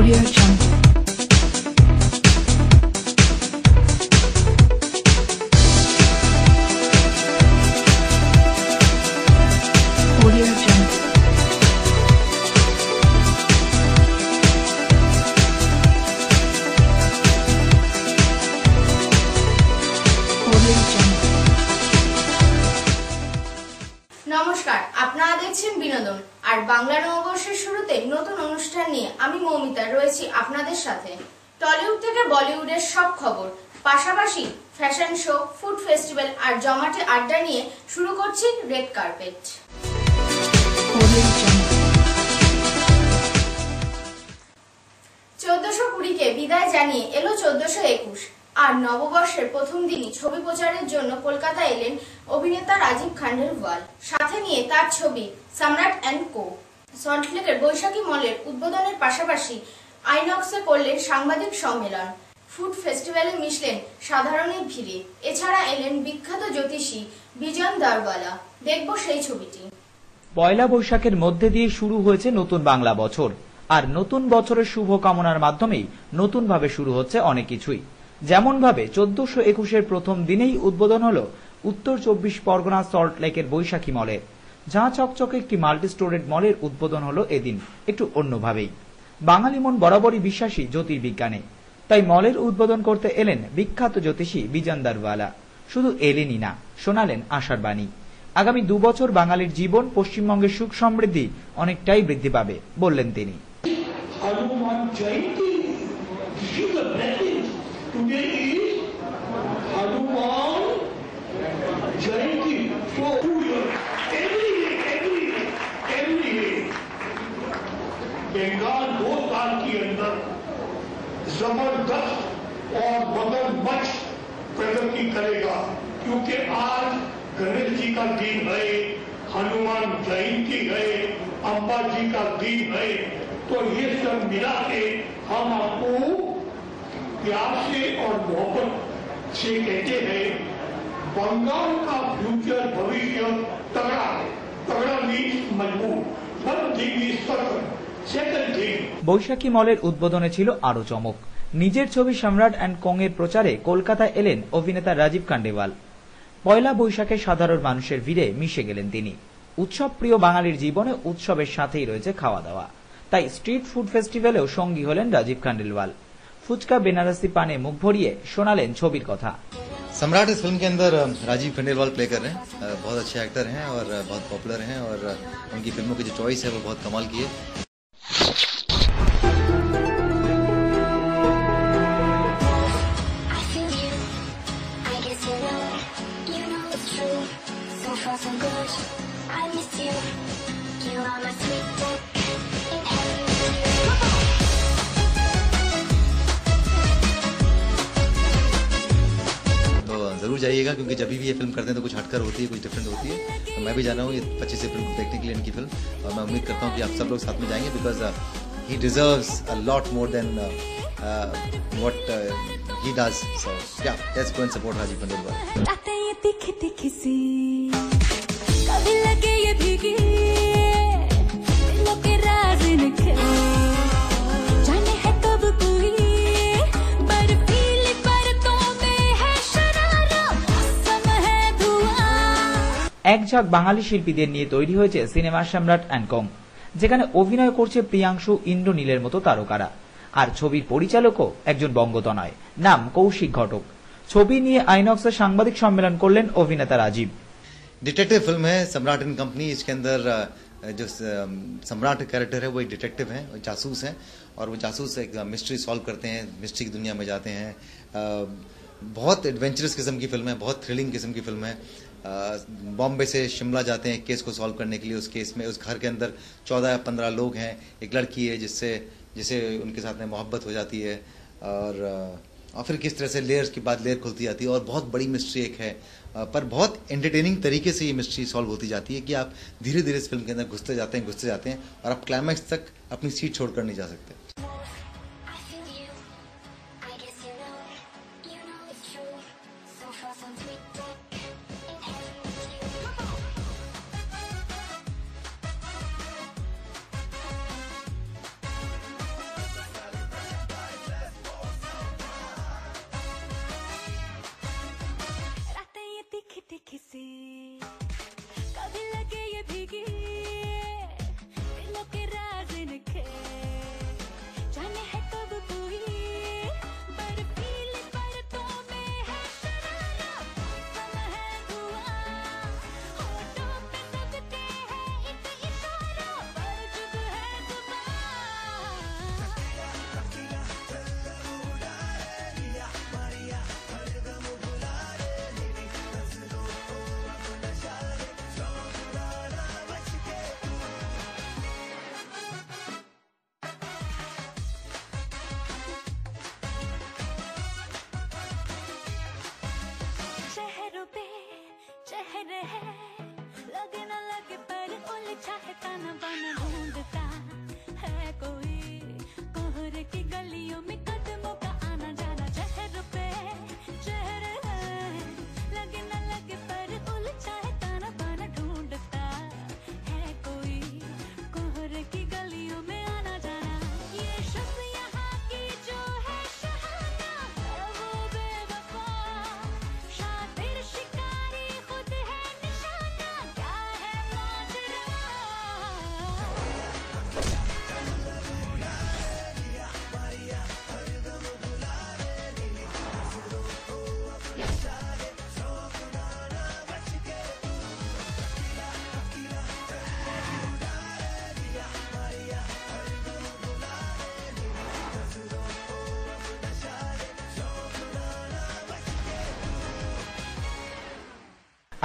Audio Jungle. Audio Jungle. Audio Jungle. নমস্কার, আপনারা দেখছেন বিনোদন আর বাংলা নববর্ষের শুরুতে নতুন অনুষ্ঠান নিয়ে আমি মৌমিতা রয়েছি আপনাদের সাথে। টলিউড থেকে বলিউডের সব খবর, পাশাপাশি ফ্যাশন শো, ফুড ফেস্টিভ্যাল আর জমাটে আড্ডা নিয়ে শুরু করছি রেড কার্পেট। Audio Jungle. 1420-কে বিদায় জানিয়ে এলো 1421 আর নববর্ষের প্রথম দিনই ছবি প্রচারের জন্য কলকাতা এলেন অভিনেতা রাজীব খান্ডেলওয়াল, সাথে নিয়ে তার ছবি সম্রাট অ্যান্ড কো। সল্টলেকের বৈশাখী মলের উদ্বোধনের পাশাপাশি আইনক্সে করলেন সাংবাদিক সম্মেলন। ফুড ফেস্টিভ্যালে মিশলেন সাধারণের ভিড়ে। এছাড়া এলেন বিখ্যাত জ্যোতিষী বিজন দারওয়ালা। দেখব সেই ছবিটি। পয়লা বৈশাখের মধ্যে দিয়ে শুরু হয়েছে নতুন বাংলা বছর, আর নতুন বছরের শুভ কামনার মাধ্যমেই নতুন ভাবে শুরু হচ্ছে অনেক কিছুই। যেমন ভাবে 1421-এর প্রথম দিনেই উদ্বোধন হলো উত্তর 24 পরগনা সল্ট লেকের বৈশাখী মলের। ঝাঁ চকচকে একটি মাল্টি স্টোরেড মলের উদ্বোধন হলো এদিন একটু অন্যভাবেই। বাঙালি মন বরাবরই বিশ্বাসী জ্যোতির্বিজ্ঞানে, তাই মলের উদ্বোধন করতে এলেন বিখ্যাত জ্যোতিষী বিজন দারওয়ালা। শুধু এলেনই না, শোনালেন আশার বাণী। আগামী 2 বছর বাঙালির জীবন, পশ্চিমবঙ্গের সুখ সমৃদ্ধি অনেকটাই বৃদ্ধি পাবে বললেন তিনি। Hanuman Jayanti. This is the blessing. Today is Hanuman Jayanti. So every day, Bengal 2 साल के अंदर जबरदस्त और मगरमच्छ प्रगति करेगा, क्योंकि आज गणेश जी का दिन है, हनुमान जयंती है, अम्बा जी का दिन है। तो ये सब मिला के हम आपको प्यार से और मोहब्बत से कहते हैं, बंगाल का फ्यूचर भविष्य तगड़ा है। तगड़ा मीन्स मजबूत। First thing is circle, second thing. Baishakhi মলের উদ্বোধনে ছিল আরো চমক। নিজের ছবি সম্রাট অ্যান্ড কং এর প্রচারে কলকাতায় এলেন অভিনেতা রাজীব খান্ডেলওয়াল। পয়লা বৈশাখে সাধারণ মানুষের ভিড়ে মিশে গেলেন তিনি। উৎসব প্রিয় বাঙালির জীবনে উৎসবের সাথেই রয়েছে খাওয়া দাওয়া, তাই স্ট্রিট ফুড ফেস্টিভ্যালেও সঙ্গী হলেন রাজীব খান্ডেলওয়াল। ফুচকা, বেনারসি পানে মুখ ভরিয়ে শোনালেন ছবির কথা। सम्राट इस फिल्म के अंदर राजीव खंडेलवाल प्ले कर रहे हैं। बहुत अच्छे एक्टर हैं और बहुत पॉपुलर हैं, और उनकी फिल्मों की जो चॉइस है वो बहुत कमाल की है। जरूर जाइएगा, क्योंकि जब भी ये फिल्म करते हैं तो कुछ हटकर होती है, कुछ डिफरेंट होती है। तो मैं भी जाना हूँ ये 25 अप्रैल को देखने के लिए इनकी फिल्म, और मैं उम्मीद करता हूँ कि आप सब लोग साथ में जाएंगे, because he deserves a lot more than what he does. So yeah, let's go and support Rajeev Khandelwal. बातें ये तीखी तीखी सी, कभी लगे ये भीगी, दिलों के राज निकले, जाने है कब कोई बर्फीली परतों में है शरारा, मौसम है धुआं। এক ঝাঁক বাঙালি শিল্পীদের নিয়ে তৈরি হয়েছে সিনেমা সম্রাট অ্যান্ড কং, যেখানে অভিনয় করছে প্রিয়াংশু, ইন্দ্রনীলের মতো তারকারা। আর ছবির পরিচালকও একজন বঙ্গতনয়, নাম কৌশিক ঘটক। ছবি নিয়ে আইনক্সে সাংবাদিক সম্মেলন করলেন অভিনেতা রাজীব। डिटेक्टिव फिल्म है सम्राट एंड कंपनी। इसके अंदर जो सम्राट कैरेक्टर है वो एक डिटेक्टिव है, जासूस हैं, और वो जासूस एक मिस्ट्री सॉल्व करते हैं, मिस्ट्री की दुनिया में जाते हैं। बहुत एडवेंचरस किस्म की फिल्म है, बहुत थ्रिलिंग किस्म की फिल्म है। बॉम्बे से शिमला जाते हैं केस को सॉल्व करने के लिए। उस केस में उस घर के अंदर 14 या 15 लोग हैं। एक लड़की है जिसे उनके साथ में मोहब्बत हो जाती है, और फिर किस तरह से लेयर्स के बाद लेयर खुलती जाती है, और बहुत बड़ी मिस्ट्री एक है, पर बहुत एंटरटेनिंग तरीके से ये मिस्ट्री सॉल्व होती जाती है कि आप धीरे धीरे इस फिल्म के अंदर घुसते जाते हैं, और आप क्लाइमैक्स तक अपनी सीट छोड़कर नहीं जा सकते।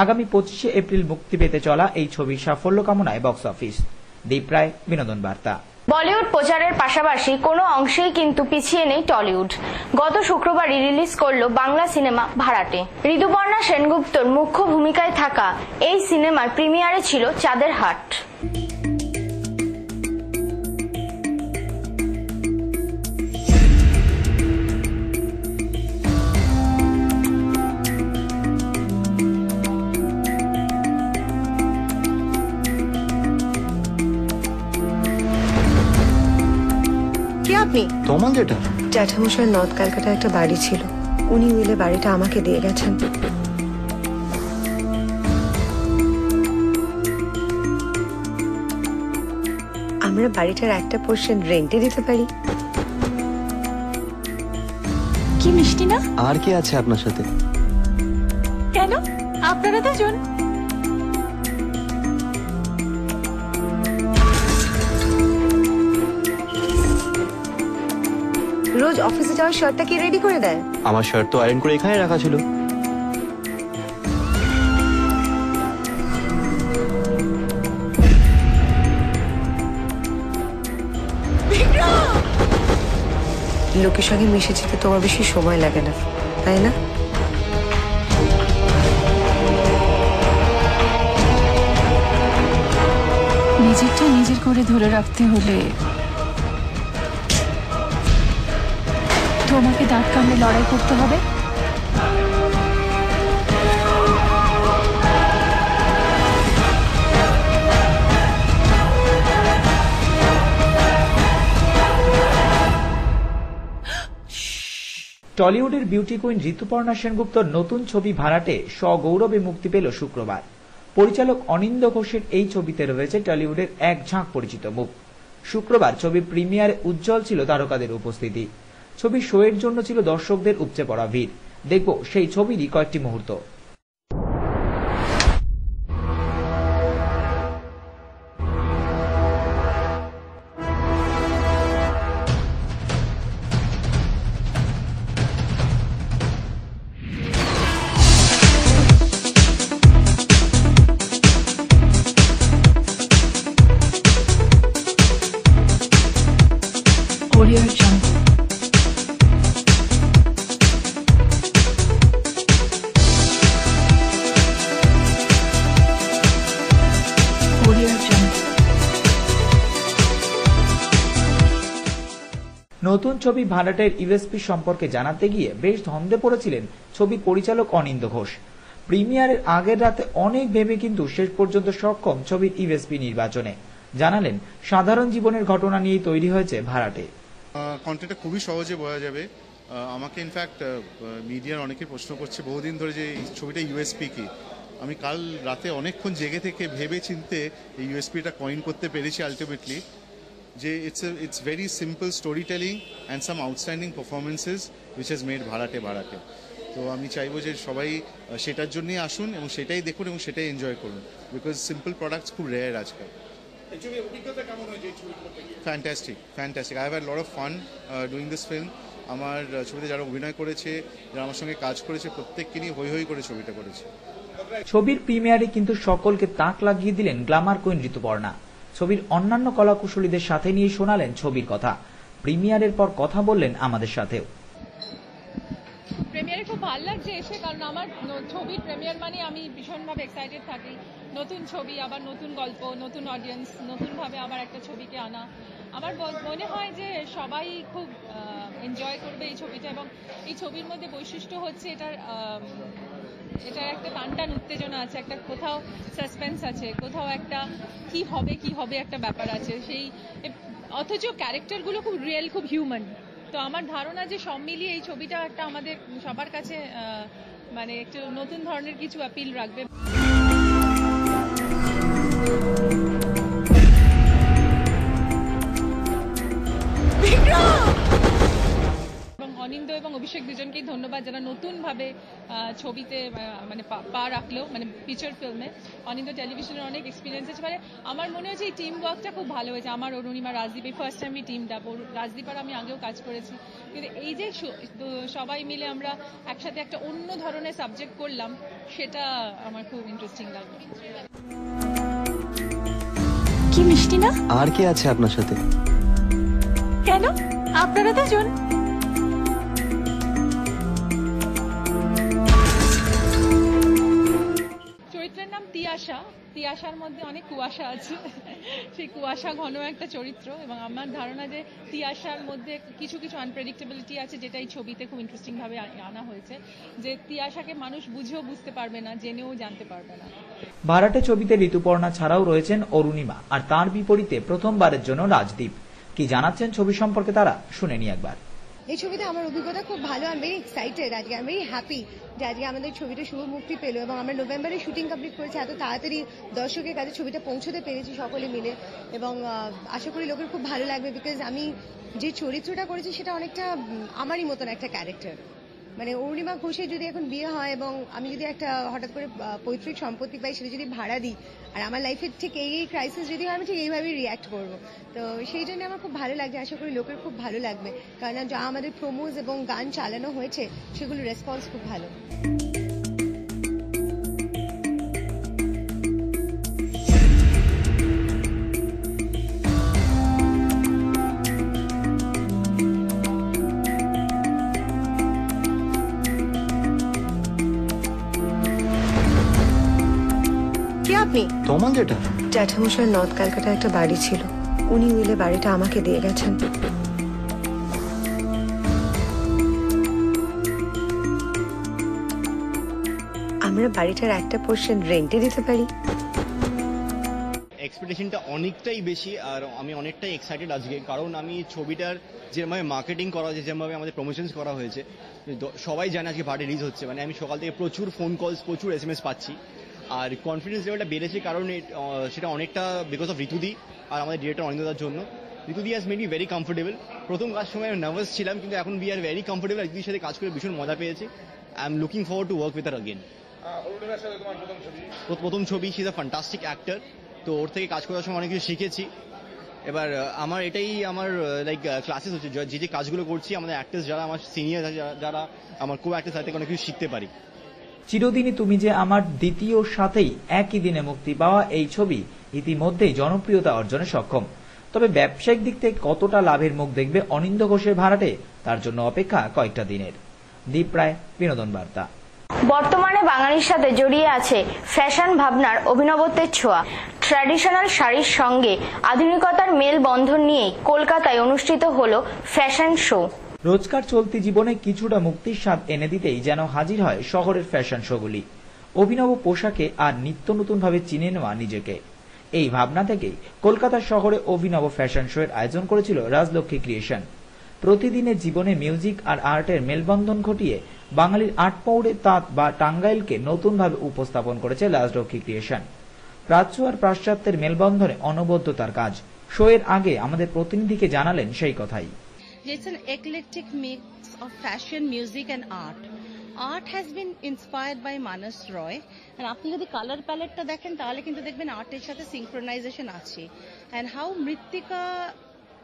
আগামী 25শে এপ্রিল মুক্তি পেতে চলা এই ছবির সাফল্য কামনায় বক্স অফিস। দীপ রায়, বিনোদন বার্তা। বলিউড প্রচারের পাশাপাশি কোনো অংশেই কিন্তু পিছিয়ে নেই টলিউড। গত শুক্রবারই রিলিজ করলো বাংলা সিনেমা ভাড়াটে। ঋতুপর্ণা সেনগুপ্তর মুখ্য ভূমিকায় থাকা এই সিনেমার প্রিমিয়ারে ছিল চাঁদের হাট। আপনি তোমার যেটা জ্যাঠামশাই নর্থ ক্যালকাটা একটা বাড়ি ছিল, উনি মিলে বাড়িটা আমাকে দিয়ে গেছেন। আমরা বাড়িটার একটা পোর্শন রেন্টে দিতে পারি। কি মিষ্টি না? আর কে আছে আপনার সাথে? কেন আপনারা দুজন? রোজ অফিসে যাওয়ার শার্টটা কি রেডি করে দেয়? আমার শার্ট তো আয়রন করে এখানে রাখা ছিল। লোকের সঙ্গে মিশে যেতে তোমার বেশি সময় লাগে না, তাই না? নিজেরটা নিজের করে ধরে রাখতে হলে তোমাকে দাঁত কামড়ে লড়াই করতে হবে। টলিউডের বিউটি কুইন ঋতুপর্ণা সেনগুপ্তর নতুন ছবি ভাড়াটে সগৌরবে মুক্তি পেল শুক্রবার। পরিচালক অনিন্দ্য ঘোষের এই ছবিতে রয়েছে টলিউডের এক ঝাঁক পরিচিত মুখ। শুক্রবার ছবির প্রিমিয়ারে উজ্জ্বল ছিল তারকাদের উপস্থিতি। ছবির শোয়ের জন্য ছিল দর্শকদের উপচে পড়া ভিড়। দেখব সেই ছবিরই কয়েকটি মুহূর্ত। Audio Jungle. Audio Jungle. নতুন ছবি ভাড়াটের ইউএসপি সম্পর্কে জানাতে গিয়ে বেশ ধন্দে পড়েছিলেন ছবির পরিচালক অনিন্দ্য ঘোষ। প্রিমিয়ারের আগের রাতে অনেক ভেবে কিন্তু শেষ পর্যন্ত সক্ষম ছবির ইউএসপি নির্বাচনে। জানালেন সাধারণ জীবনের ঘটনা নিয়েই তৈরি হয়েছে ভাড়াটে। কন্টেন্টটা খুবই সহজে বোঝা যাবে। আমাকে ইনফ্যাক্ট মিডিয়ার অনেকে প্রশ্ন করছে বহুদিন ধরে যে এই ছবিটা ইউএসপি কি। আমি কাল রাতে অনেকক্ষণ জেগে থেকে ভেবে চিনতে এই ইউএসপিটা কয়েন করতে পেরেছি আলটিমেটলি, যে it's very simple story telling and some outstanding performances which has made ভাড়াটে ভাড়াটে। তো আমি চাইবো যে সবাই সেটার জন্যই আসুন এবং সেটাই দেখুন এবং সেটাই এনজয় করুন, বিকজ সিম্পল প্রোডাক্টস খুব রেয়ার আজকাল। Fantastic. I have had lot of fun doing this film. আমার ছবিতে যারা অভিনয় করেছে, যারা আমার সঙ্গে কাজ করেছে, প্রত্যেককে নিয়ে হই হই করে ছবিটা করেছে। ছবির প্রিমিয়ারে কিন্তু সকলকে তাক লাগিয়ে দিলেন গ্ল্যামার কুইন ঋতুপর্ণা। ছবির অন্যান্য কলাকুশলীদের সাথে নিয়ে শোনালেন ছবির কথা। প্রিমিয়ারের পর কথা বললেন আমাদের সাথেও। প্রিমিয়ারে খুব ভালো লাগছে এসে, কারণ আমার ছবির প্রিমিয়ার মানে আমি ভীষণভাবে এক্সাইটেড থাকি। নতুন ছবি, আবার নতুন গল্প, নতুন অডিয়েন্স, নতুনভাবে আবার একটা ছবিকে আনা। আমার মনে হয় যে সবাই খুব এনজয় করবে এই ছবিটা, এবং এই ছবির মধ্যে বৈশিষ্ট্য হচ্ছে এটার একটা টানটান উত্তেজনা আছে, একটা কোথাও সাসপেন্স আছে, কোথাও একটা কি হবে একটা ব্যাপার আছে সেই, অথচ ক্যারেক্টারগুলো খুব রিয়েল, খুব হিউম্যান। তো আমার ধারণা যে সব মিলিয়ে এই ছবিটা একটা আমাদের সবার কাছে মানে একটু নতুন ধরনের কিছু অ্যাপিল রাখবে। এবং অনিন্দ্য অনিন্দ্য এবং অভিষেক দুজনকেই ধন্যবাদ, যারা নতুনভাবে ছবিতে মানে পা রাখলো, মানে ফিচার ফিল্মে। অনিন্দ্য টেলিভিশনের অনেক এক্সপিরিয়েন্স আছে, মানে আমার মনে হচ্ছে এই টিম ওয়ার্কটা খুব ভালো হয়েছে। আমার, অরুণিমা, রাজদীপ, এই ফার্স্ট টাইম টিমটা, রাজদীপ আর আমি আগেও কাজ করেছি, কিন্তু এই যে সবাই মিলে আমরা একসাথে একটা অন্য ধরনের সাবজেক্ট করলাম, সেটা আমার খুব ইন্টারেস্টিং লাগলো। কি মিষ্টি না? আর কে আছে আপনার সাথে? কেন আপনারা দুজন? চরিত্রের নাম তিয়াশা। তিয়াশার মধ্যে অনেক কুয়াশা আছে, সেই কুয়াশা ঘন একটা চরিত্র, এবং আমার ধারণা যে তিয়াশার মধ্যে কিছু কিছু আনপ্রেডিক্টেবিলিটি আছে, যেটা এই ছবিতে খুব ইন্টারেস্টিং ভাবে আনা হয়েছে, যে তিয়াশাকে মানুষ বুঝেও বুঝতে পারবে না, জেনেও জানতে পারবে না। ভাড়াটে ছবিতে ঋতুপর্ণা ছাড়াও রয়েছেন অরুণিমা, আর তার বিপরীতে প্রথমবারের জন্য রাজদীপ। কি জানাচ্ছেন ছবি সম্পর্কে তারা, শুনে নি একবার। এই ছবিতে আমার অভিজ্ঞতা খুব ভালো, আমি ভেরি এক্সাইটেড, আজকে আমি ভেরি হ্যাপি যে আজকে আমাদের ছবিটা শুভ মুক্তি পেল, এবং আমরা নভেম্বরে শুটিং কমপ্লিট করেছি, এত তাড়াতাড়ি দর্শকের কাছে ছবিটা পৌঁছতে পেরেছি সকলে মিলে, এবং আশা করি লোকের খুব ভালো লাগবে, বিকজ আমি যে চরিত্রটা করেছি সেটা অনেকটা আমারই মতন একটা ক্যারেক্টার। মানে অরুণিমা ঘোষের যদি এখন বিয়ে হয় এবং আমি যদি একটা হঠাৎ করে পৈতৃক সম্পত্তি পাই, সেটা যদি ভাড়া দিই, আর আমার লাইফের ঠিক এই ক্রাইসিস যদি হয়, আমি ঠিক এইভাবেই রিয়াক্ট করবো। তো সেই জন্য আমার খুব ভালো লাগছে, আশা করি লোকের খুব ভালো লাগবে, কারণ যা আমাদের প্রোমোজ এবং গান চালানো হয়েছে সেগুলো রেসপন্স খুব ভালো। আপনি তোমার যেটা জ্যাঠামশাই নর্থ ক্যালকাটা একটা বাড়ি ছিল, উনি উইলে বাড়িটা আমাকে দিয়ে গেছেন। আমরা বাড়িটার একটা পোর্শন রেন্টে দিতে পারি। এক্সপেকটেশনটা অনেকটাই বেশি, আর আমি অনেকটাই এক্সাইটেড আজকে, কারণ আমি ছবিটার যেভাবে মার্কেটিং করা হয়েছে, যেভাবে আমাদের প্রমোশনস করা হয়েছে, সবাই জানে আজকে ভাড়ে রিলিজ হচ্ছে, মানে আমি সকাল থেকে প্রচুর ফোন কলস, প্রচুর SMS পাচ্ছি, আর কনফিডেন্স লেভেলটা বেড়েছে, কারণ সেটা অনেকটা বিকজ অফ ঋতুদি আর আমাদের ডিরেক্টর অনিন্দ্যদার জন্য। ঋতুদি has made me very comfortable. প্রথম কাজ সময় আমি নার্ভাস ছিলাম, কিন্তু এখন উই আর ভেরি কমফোর্টেবল। ঋতুদির সাথে কাজ করে ভীষণ মজা পেয়েছি। I am looking forward to work with her again. প্রথম ছবি, she is a fantastic actor, তো ওর থেকে কাজ করার সময় অনেক কিছু শিখেছি। এবার আমার এটাই আমার লাইক ক্লাসেস হচ্ছে, যে যে কাজগুলো করছি আমাদের অ্যাক্টার্স যারা আমার সিনিয়র, যারা আমার কো অ্যাক্টার্স, তাদের থেকে অনেক কিছু শিখতে পারি। চিরদিনই তুমি যে আমার দ্বিতীয় সাথেই একই দিনে মুক্তি পাওয়া এই ছবি ইতিমধ্যেই জনপ্রিয়তা অর্জনে সক্ষম। তবে ব্যবসায়িক দিক থেকে কতটা লাভের মুখ দেখবে অনিন্দ্য ঘোষের ভাড়াটে, তার জন্য অপেক্ষা কয়েকটা দিনের। দীপ রায়, বিনোদন বার্তা। বর্তমানে বাঙালির সাথে জড়িয়ে আছে ফ্যাশন ভাবনার অভিনবত্বের ছোঁয়া। ট্র্যাডিশনাল শাড়ির সঙ্গে আধুনিকতার মেলবন্ধন নিয়েই কলকাতায় অনুষ্ঠিত হলো ফ্যাশন শো। রোজকার চলতি জীবনে কিছুটা মুক্তির স্বাদ এনে দিতেই যেন হাজির হয় শহরের ফ্যাশন শোগুলি। অভিনব পোশাকে আর নিত্য নতুন ভাবে চিনে নেওয়া নিজেকে, এই ভাবনা থেকেই কলকাতা শহরে অভিনব ফ্যাশন শো এর আয়োজন করেছিল রাজলক্ষ্মী ক্রিয়েশন। প্রতিদিনের জীবনে মিউজিক আর আর্টের মেলবন্ধন ঘটিয়ে বাঙালির আটপৌড়ে তাঁত বা টাঙ্গাইলকে নতুনভাবে উপস্থাপন করেছে রাজলক্ষ্মী ক্রিয়েশন। প্রাচ্য আর পাশ্চাত্যের মেলবন্ধনে অনবদ্যতার কাজ। শো এর আগে আমাদের প্রতিনিধিকে জানালেন সেই কথাই। It's an eclectic mix of fashion, music and art. Art has been inspired by Manas Roy, and আপনি যদি কালার প্যালেটটা দেখেন তাহলে কিন্তু দেখবেন আর্টের সাথে সিঙ্ক্রোনাইজেশন আছে, and how Mritika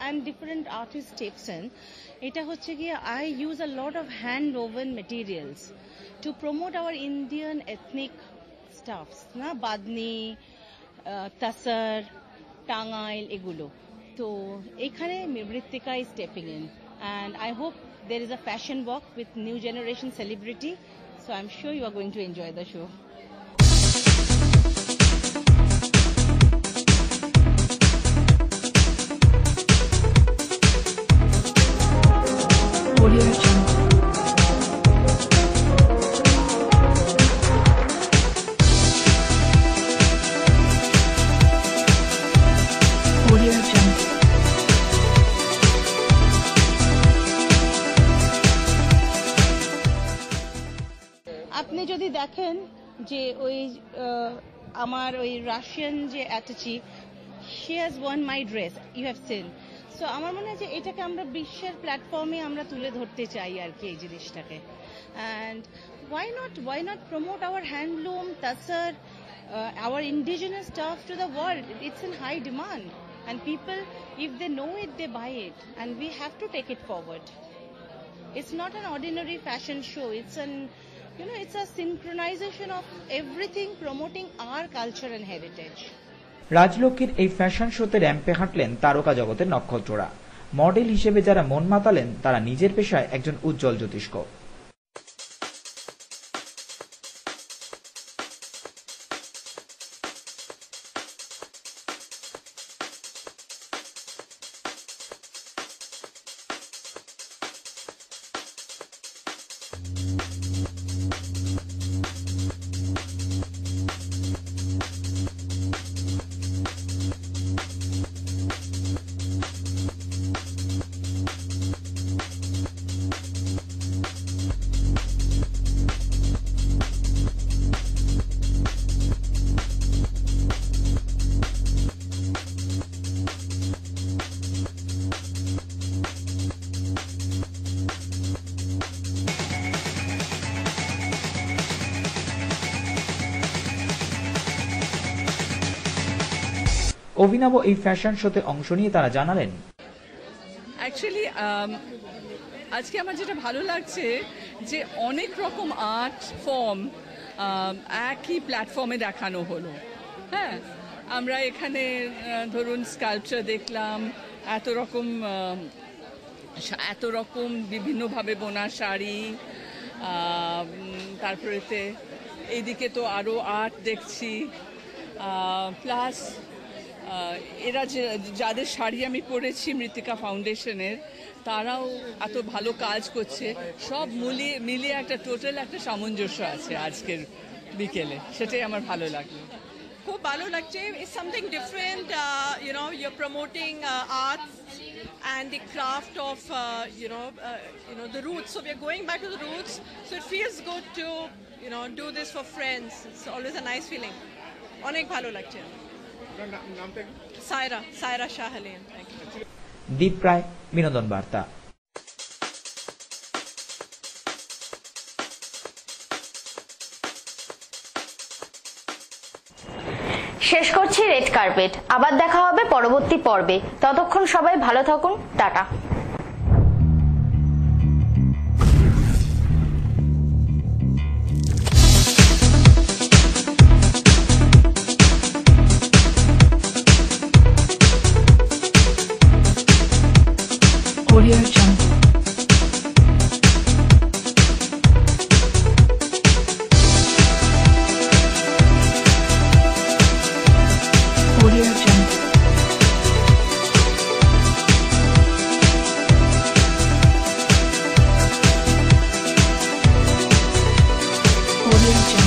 and different artists steps in. এটা হচ্ছে গিয়ে I use a lot of hand woven materials to promote our Indian ethnic stuffs, না বাদনি, তাসার, টাঙ্গাইল, এগুলো। তো এখানে Mritika is stepping in, and I hope there is a fashion walk with new generation celebrity, so I'm sure you are going to enjoy the show. Audio Jungle. Audio Jungle. আপনি যদি দেখেন যে ওই আমার ওই রাশিয়ান যে attaché, she has won my dress, you have seen. So আমার মনে হয় যে এটাকে আমরা বিশ্বের প্ল্যাটফর্মে আমরা তুলে ধরতে চাই আর কি এই জিনিসটাকে। And why not promote our handloom, tasar, our indigenous stuff to the world? It's in high demand, and people, if they know it, they buy it, and we have to take it forward. It's not an ordinary fashion show. It's it's a synchronization of everything promoting our culture and heritage. রাজলক্ষ্মীর এই fashion শোতে র্যাম্পে হাঁটলেন তারকা জগতের নক্ষত্ররা। Model হিসেবে যারা মন মাতালেন তারা নিজের পেশায় একজন উজ্জ্বল জ্যোতিষ্ক। অভিনব এই ফ্যাশন শোতে অংশ নিয়ে তারা জানালেন, অ্যাকচুয়ালি আজকে আমার যেটা ভালো লাগছে যে অনেক রকম আর্ট ফর্ম একই প্ল্যাটফর্মে দেখানো হলো। হ্যাঁ, আমরা এখানে ধরুন স্কাল্পচার দেখলাম, এত রকম বিভিন্নভাবে বোনা শাড়ি, তারপরেতে এইদিকে তো আরও আর্ট দেখছি, প্লাস এরা যাদের শাড়ি আমি পরেছি মৃত্তিকা ফাউন্ডেশনের, তারাও এত ভালো কাজ করছে। সব মিলিয়ে একটা টোটাল একটা সামঞ্জস্য আছে আজকের বিকেলে, সেটাই আমার ভালো লাগলো। খুব ভালো লাগছে। It's something different, you're promoting arts and the craft of the roots. So we're going back to the roots. So it feels good to do this for friends. It's always a nice feeling. অনেক ভালো লাগছে। সায়রা শাহলিন। দীপ রায়, বিনোদন বার্তা। শেষ করছি red carpet. আবার দেখা হবে পরবর্তী পর্বে। ততক্ষণ সবাই ভালো থাকুন। Tata. Audio Jungle. Audio Jungle. Audio Jungle.